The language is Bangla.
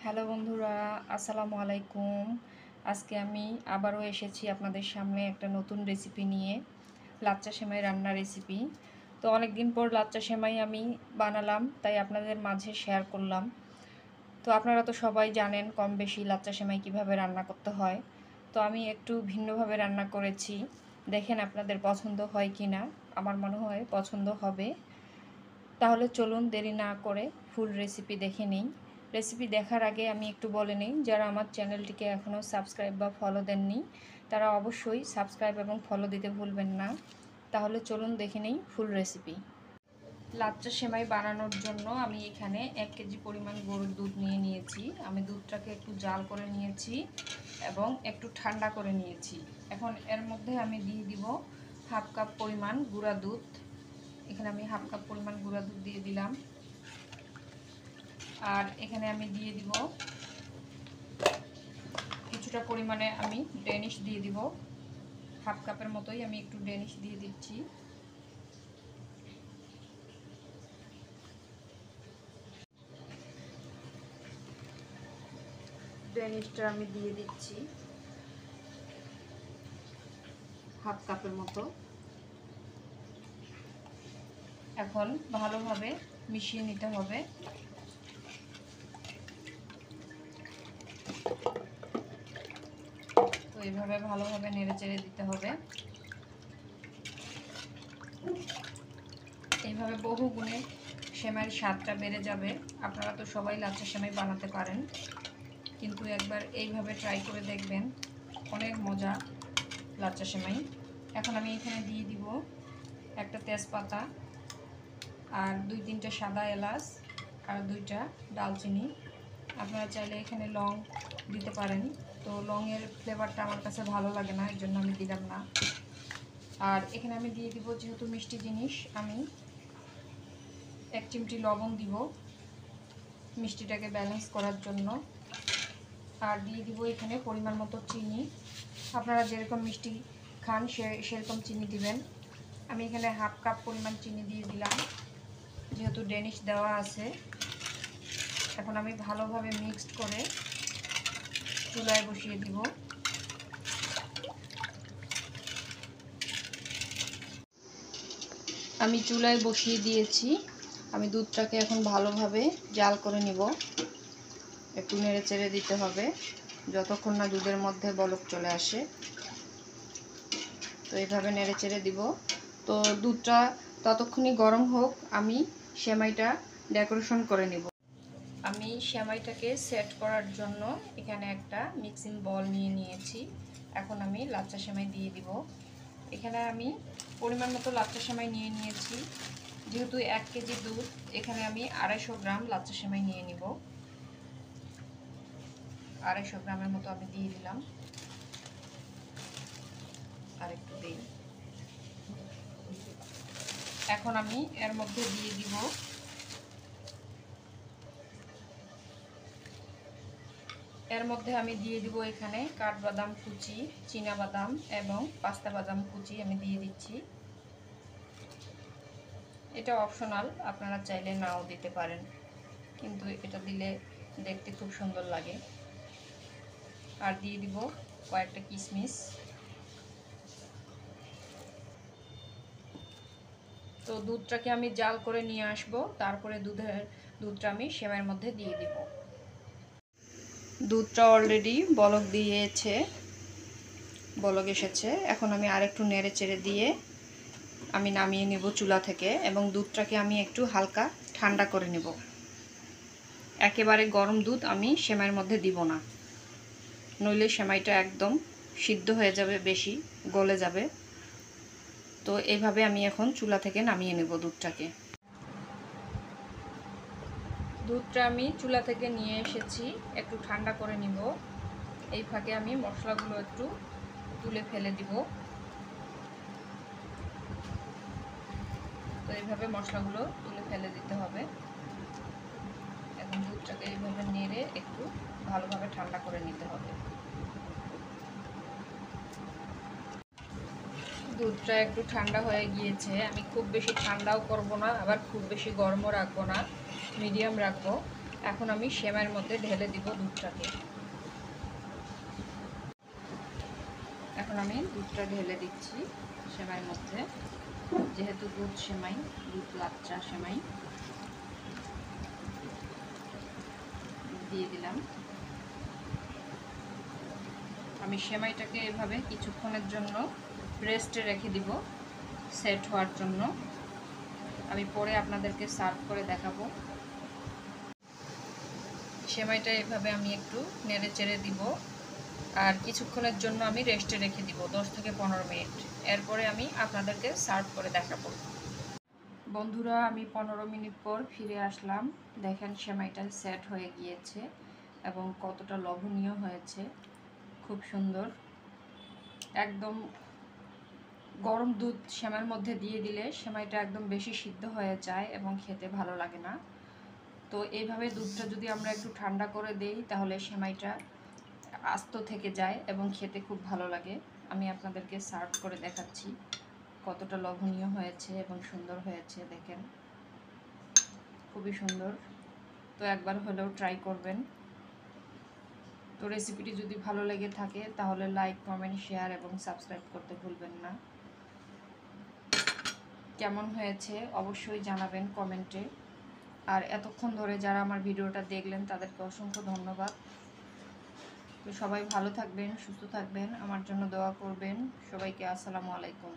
হ্যালো বন্ধুরা, আসসালামু আলাইকুম। আজকে আমি আবারও এসেছি আপনাদের সামনে একটা নতুন রেসিপি নিয়ে, লাচ্চা সেমাই রান্নার রেসিপি। তো অনেক দিন পর লাচ্চা সেমাই আমি বানালাম, তাই আপনাদের মাঝে শেয়ার করলাম। তো আপনারা তো সবাই জানেন কম বেশি লাচ্চা সেমাই কীভাবে রান্না করতে হয়। তো আমি একটু ভিন্নভাবে রান্না করেছি, দেখেন আপনাদের পছন্দ হয় কি না। আমার মনে হয় পছন্দ হবে। তাহলে চলুন দেরি না করে ফুল রেসিপি দেখে নিই। রেসিপি দেখার আগে আমি একটু বলে নিই, যারা আমার চ্যানেলটিকে এখনও সাবস্ক্রাইব বা ফলো দেননি তারা অবশ্যই সাবস্ক্রাইব এবং ফলো দিতে ভুলবেন না। তাহলে চলুন দেখে নিই ফুল রেসিপি। লাচ্চা সেমাই বানানোর জন্য আমি এখানে 1 কেজি পরিমাণ গরুর দুধ নিয়ে নিয়েছি। আমি দুধটাকে একটু জাল করে নিয়েছি এবং একটু ঠান্ডা করে নিয়েছি। এখন এর মধ্যে আমি দিয়ে দিব হাফ কাপ পরিমাণ গুঁড়া দুধ। এখানে আমি হাফ কাপ পরিমাণ গুঁড়া দুধ দিয়ে দিলাম। আর এখানে আমি দিয়ে দিব কিছুটা পরিমাণে আমি ডেনিশ দিয়ে দিব। হাফ কাপের মতোই আমি একটু ডেনিশ দিয়ে দিচ্ছি। ডেনিশটা আমি দিয়ে দিচ্ছি হাফ কাপের মতো। এখন ভালোভাবে মিশিয়ে নিতে হবে। তো এইভাবে ভালোভাবে নেড়েচেড়ে দিতে হবে। এইভাবে বহু গুণে সেমাইয়ের স্বাদটা বেড়ে যাবে। আপনারা তো সবাই লাচ্চা সেমাই বানাতে পারেন, কিন্তু একবার এইভাবে ট্রাই করে দেখবেন, অনেক মজা লাচ্চা সেমাই। এখন আমি এখানে দিয়ে দিব একটা তেজপাতা আর 2-3টা সাদা এলাচ আর 2টা দালচিনি। আপনারা চাইলে এখানে লং দিতে পারেন, তো লংয়ের ফ্লেভারটা আমার কাছে ভালো লাগে না, এর জন্য আমি দিলাম না। আর এখানে আমি দিয়ে দিব, যেহেতু মিষ্টি জিনিস, আমি 1 চিমটি লবণ দিব মিষ্টিটাকে ব্যালেন্স করার জন্য। আর দিয়ে দিব এখানে পরিমাণ মতো চিনি। আপনারা যেরকম মিষ্টি খান সেরকম চিনি দিবেন। আমি এখানে হাফ কাপ পরিমাণ চিনি দিয়ে দিলাম, যেহেতু ডেনিশ দেওয়া আছে। এখন আমি ভালোভাবে মিক্সড করে চুলায় বসিয়ে দিব। আমি চুলায় বসিয়ে দিয়েছি। আমি দুধটাকে এখন ভালোভাবে জাল করে নিব। একটু নেড়ে চেড়ে দিতে হবে যতক্ষণ না দুধের মধ্যে বলক চলে আসে। তো এইভাবে নেড়ে চেড়ে দিব। তো দুধটা ততক্ষণই গরম হোক, আমি সেমাইটা ডেকোরেশন করে নিব। আমি সেমাইটাকে সেট করার জন্য এখানে একটা মিক্সিং বল নিয়ে নিয়েছি। এখন আমি লাচ্চা সেমাই দিয়ে দিব। এখানে আমি পরিমাণ মতো লাচ্চা সেমাই নিয়ে নিয়েছি। যেহেতু 1 কেজি দুধ, এখানে আমি 250 গ্রাম লাচ্চা সেমাই নিয়ে নিব। 250 গ্রামের মতো আমি দিয়ে দিলাম। আর একটু দিই। এখন আমি এর মধ্যে দিয়ে দিব এখানে কাঠবাদাম কুচি, চীনা বাদাম এবং পাস্তা বাদাম কুচি আমি দিয়ে দিচ্ছি। এটা অপশনাল, আপনারা চাইলে নাও দিতে পারেন, কিন্তু এটা দিলে দেখতে খুব সুন্দর লাগে। আর দিয়ে দিব কয়েকটা কিশমিশ। তো দুধটাকে আমি জাল করে নিয়ে আসব, তারপরে দুধটা আমি সেমাইয়ের মধ্যে দিয়ে দিব। দুধটা অলরেডি বলক এসেছে। এখন আমি আরেকটু নেড়ে চেড়ে দিয়ে আমি নামিয়ে নেব চুলা থেকে, এবং দুধটাকে আমি একটু হালকা ঠান্ডা করে নেব। একেবারে গরম দুধ আমি সেমাইয়ের মধ্যে দিব না, নইলে সেমাইটা একদম সিদ্ধ হয়ে যাবে, বেশি গলে যাবে। তো এইভাবে আমি এখন চুলা থেকে নামিয়ে নেব দুধটা আমি চুলা থেকে নিয়ে এসেছি, একটু ঠান্ডা করে নিব। এই ফাঁকে আমি মশলাগুলো একটু তুলে ফেলে দিব। তো এইভাবে মশলাগুলো তুলে ফেলে দিতে হবে। এখন দুধটাকে এইভাবে নেড়ে একটু ভালোভাবে ঠান্ডা করে নিতে হবে। দুধটা একটু ঠান্ডা হয়ে গিয়েছে। আমি খুব বেশি ঠান্ডাও করব না, আবার খুব বেশি গরমও রাখবো না, মিডিয়াম রাখবো। এখন আমি সেমাইয়ের মধ্যে ঢেলে দিব দুধটাকে। এখন আমি দুধটা ঢেলে দিচ্ছি সেমাইয়ের মধ্যে, যেহেতু দুধ সেমাই, দুধ লাচ্চা সেমাই দিয়ে দিলাম। আমি সেমাইটাকে এভাবে কিছুক্ষণের জন্য রেস্টে রেখে দিব সেট হওয়ার জন্য। আমি পরে আপনাদেরকে সার্ভ করে দেখাবো। সেমাইটা এভাবে আমি একটু নেড়ে চেড়ে দিব আর কিছুক্ষণের জন্য আমি রেস্টে রেখে দিব 10 থেকে 15 মিনিট। এরপরে আমি আপনাদেরকে সার্ভ করে দেখাবো। বন্ধুরা, আমি 15 মিনিট পর ফিরে আসলাম। দেখেন সেমাইটা সেট হয়ে গিয়েছে এবং কতটা লোভনীয় হয়েছে, খুব সুন্দর। একদম গরম দুধ সেমাইয়ের মধ্যে দিয়ে দিলে সেমাইটা একদম বেশি সিদ্ধ হয়ে যায় এবং খেতে ভালো লাগে না। তো এইভাবে দুধটা যদি আমরা একটু ঠান্ডা করে দেই তাহলে সেমাইটা আস্ত থেকে যায় এবং খেতে খুব ভালো লাগে। আমি আপনাদেরকে সার্ভ করে দেখাচ্ছি কতটা লোভনীয় হয়েছে এবং সুন্দর হয়েছে। দেখেন, খুবই সুন্দর। তো একবার হলেও ট্রাই করবেন। তো রেসিপিটি যদি ভালো লেগে থাকে তাহলে লাইক, কমেন্ট, শেয়ার এবং সাবস্ক্রাইব করতে ভুলবেন না। কেমন হয়েছে অবশ্যই জানাবেন কমেন্টে। আর এতক্ষণ ধরে যারা আমার ভিডিওটা দেখলেন তাদেরকে অসংখ্য ধন্যবাদ। তো সবাই ভালো থাকবেন, সুস্থ থাকবেন, আমার জন্য দোয়া করবেন। সবাইকে আসসালামু আলাইকুম।